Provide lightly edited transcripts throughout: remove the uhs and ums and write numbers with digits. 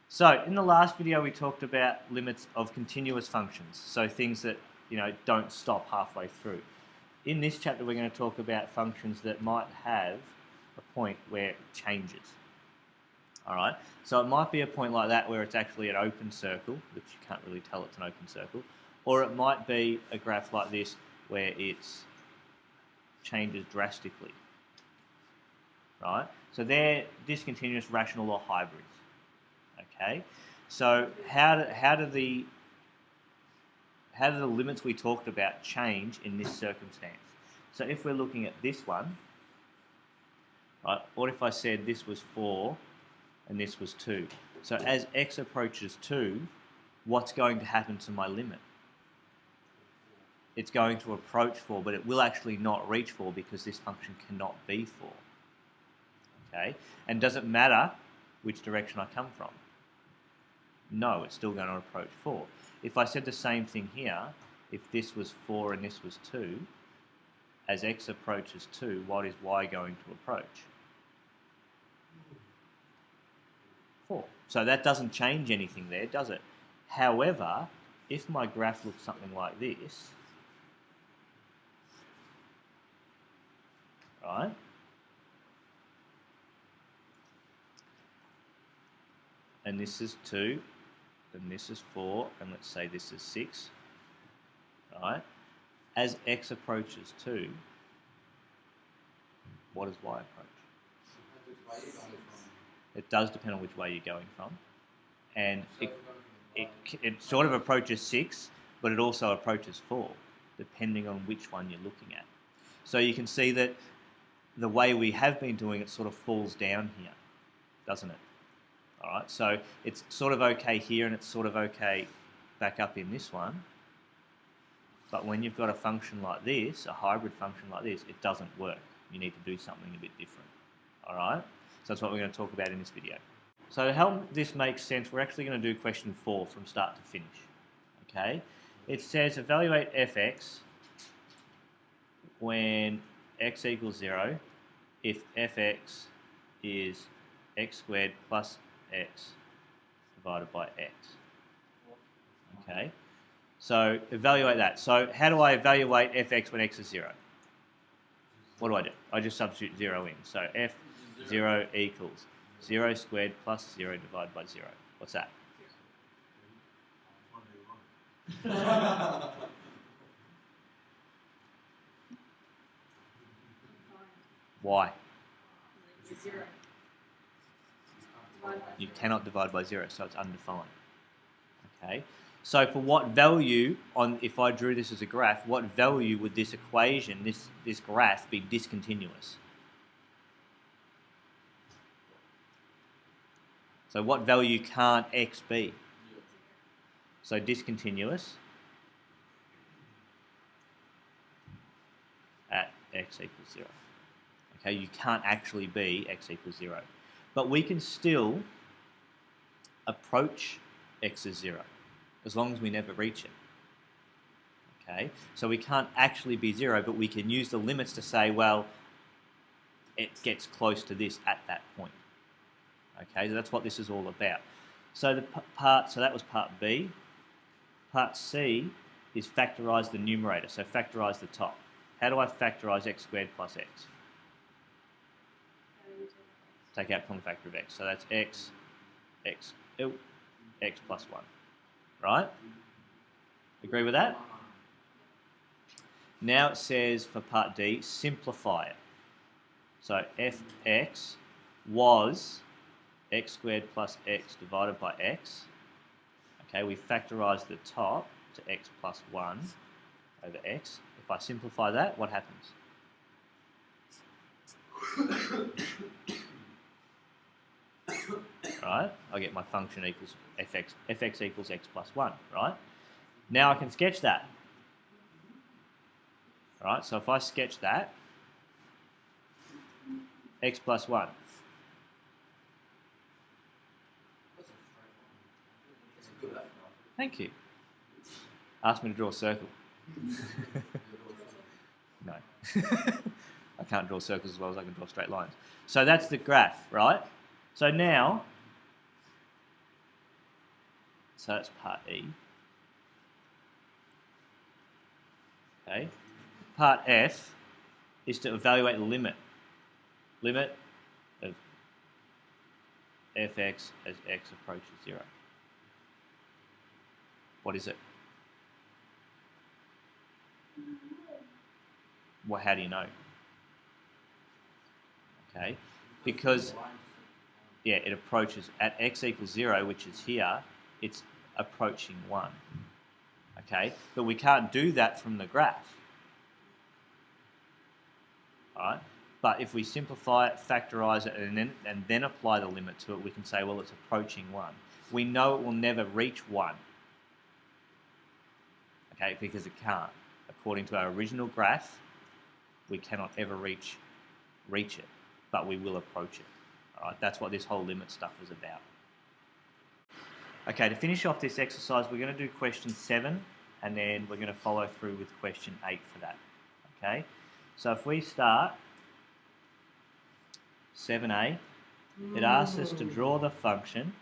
So in the last video we talked about limits of continuous functions, so things that don't stop halfway through. In this chapter we're going to talk about functions that might have a point where it changes. Alright, so it might be a point like that where it's actually an open circle, which you can't really tell it's an open circle, or it might be a graph like this where it changes drastically. Right? So they're discontinuous, rational, or hybrids. Okay, so how do the limits we talked about change in this circumstance? So if we're looking at this one, right, what if I said this was 4 and this was 2? So as x approaches 2, what's going to happen to my limit? It's going to approach 4, but it will actually not reach 4 because this function cannot be 4. Okay, and does it matter which direction I come from? No, it's still going to approach 4. If I said the same thing here, if this was 4 and this was 2, as x approaches 2, what is y going to approach? 4. So that doesn't change anything there, does it? However, if my graph looks something like this, right? And this is 2, and this is 4, and let's say this is 6, right? As x approaches 2, what does y approach? It does depend on which way you're going from. And it sort of approaches 6, but it also approaches 4, depending on which one you're looking at. So you can see that the way we have been doing it sort of falls down here, doesn't it? Alright, so it's sort of okay here and it's sort of okay back up in this one. But when you've got a function like this, a hybrid function like this, it doesn't work. You need to do something a bit different. Alright, so that's what we're going to talk about in this video. So to help this make sense, we're actually going to do question 4 from start to finish. Okay, it says evaluate fx when x equals 0 if fx is x squared plus x divided by x. Okay, so evaluate that. So how do I evaluate fx when x is 0? What do? I just substitute 0 in. So f0 equals 0 squared plus 0 divided by 0. What's that? Why? You cannot divide by 0, so it's undefined. Okay, so for what value, if I drew this as a graph, what value would this equation, this graph, be discontinuous? So what value can't x be? So discontinuous at x equals 0. Okay, you can't actually be x equals 0. But we can still approach x as 0, as long as we never reach it. Okay, so we can't actually be 0, but we can use the limits to say, well, it gets close to this at that point. Okay, so that's what this is all about. So so that was part B. Part C is factorise the numerator, so factorise the top. How do I factorise x squared plus x? Take out common factor of x. So that's x plus 1. Right? Agree with that? Now it says for part D, simplify it. So fx was x squared plus x divided by x. Okay, we factorise the top to x plus 1 over x. If I simplify that, what happens? Right, I get my function equals fx equals x plus 1, right? Now I can sketch that. Right, so if I sketch that, x plus 1. Thank you. Ask me to draw a circle. No. I can't draw circles as well as I can draw straight lines. So that's the graph, right? So now So that's part E. Okay. Part F is to evaluate the limit. Limit of fx as x approaches 0. What is it? Well, how do you know? Okay, because yeah, it approaches at x equals 0, which is here, it's approaching 1. Okay, but we can't do that from the graph. Alright, but if we simplify it, factorise it, and then apply the limit to it, we can say, well, it's approaching 1. We know it will never reach 1. Okay, because it can't. According to our original graph, we cannot ever reach it, but we will approach it. All right, that's what this whole limit stuff is about. Okay, to finish off this exercise, we're going to do question 7, and then we're going to follow through with question 8 for that. Okay, so if we start 7a, it asks us to draw the function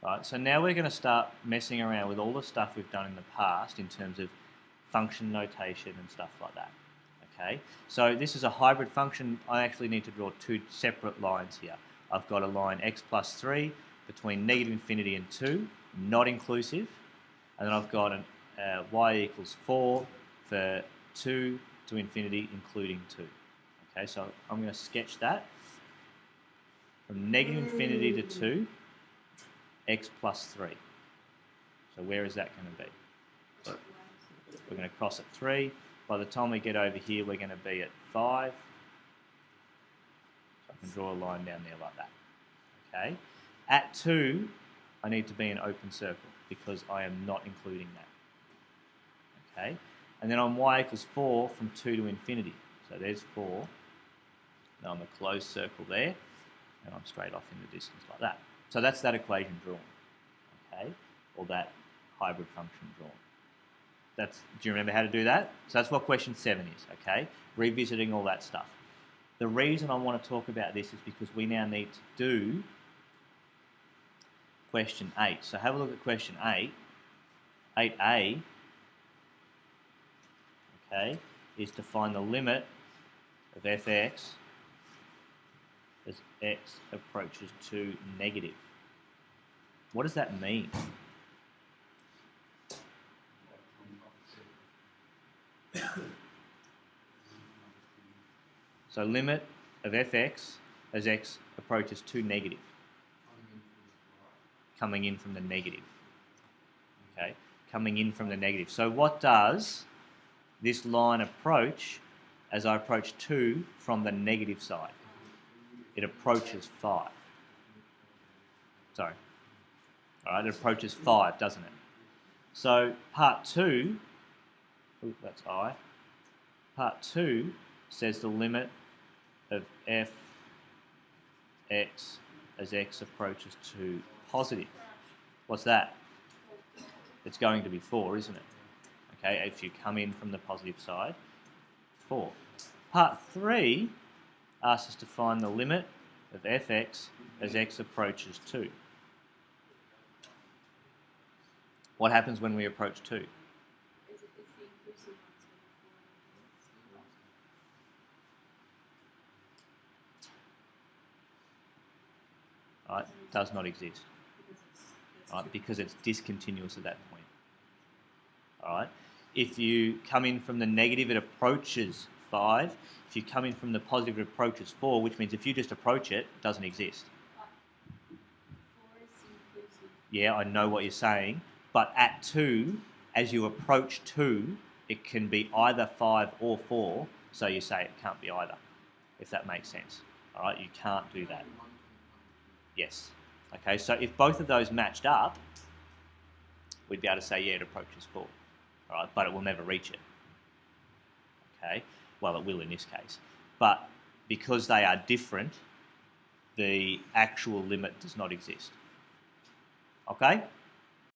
Right, so now we're going to start messing around with all the stuff we've done in the past in terms of function notation and stuff like that. Okay, so this is a hybrid function. I actually need to draw two separate lines here. I've got a line x plus 3 between negative infinity and 2, not inclusive, and then I've got an y equals 4 for 2 to infinity, including 2. Okay, so I'm going to sketch that from negative infinity to 2. X plus 3. So where is that going to be? So we're going to cross at 3. By the time we get over here, we're going to be at 5. So I can draw a line down there like that. Okay. At 2, I need to be an open circle because I am not including that. Okay. And then on y equals 4 from 2 to infinity. So there's 4. Now I'm a closed circle there, and I'm straight off in the distance like that. So that's that equation drawn, okay, or that hybrid function drawn. Do you remember how to do that? So that's what question 7 is, okay, revisiting all that stuff. The reason I want to talk about this is because we now need to do question 8. So have a look at question 8. 8a, okay, is to find the limit of fx as x approaches to negative. What does that mean? So limit of fx as x approaches to negative. Coming in from the negative. Okay, coming in from the negative. So what does this line approach as I approach 2 from the negative side? It approaches 5. Sorry. All right, it approaches 5, doesn't it? So part 2, that's I. Part 2 says the limit of f(x) as x approaches to positive. What's that? It's going to be 4, isn't it? Okay, if you come in from the positive side, 4. Part 3 asks us to find the limit of fx as x approaches 2. What happens when we approach 2? Right, does not exist. Right, because it's discontinuous at that point. All right. If you come in from the negative, it approaches 5. If you come in from the positive, it approaches 4, which means if you just approach it, it doesn't exist. Yeah, I know what you're saying. But at 2, as you approach 2, it can be either 5 or 4, so you say it can't be either, if that makes sense. All right, you can't do that. Yes. Okay, so if both of those matched up, we'd be able to say, yeah, it approaches 4. All right, but it will never reach it. Okay, well, it will in this case. But because they are different, the actual limit does not exist. Okay?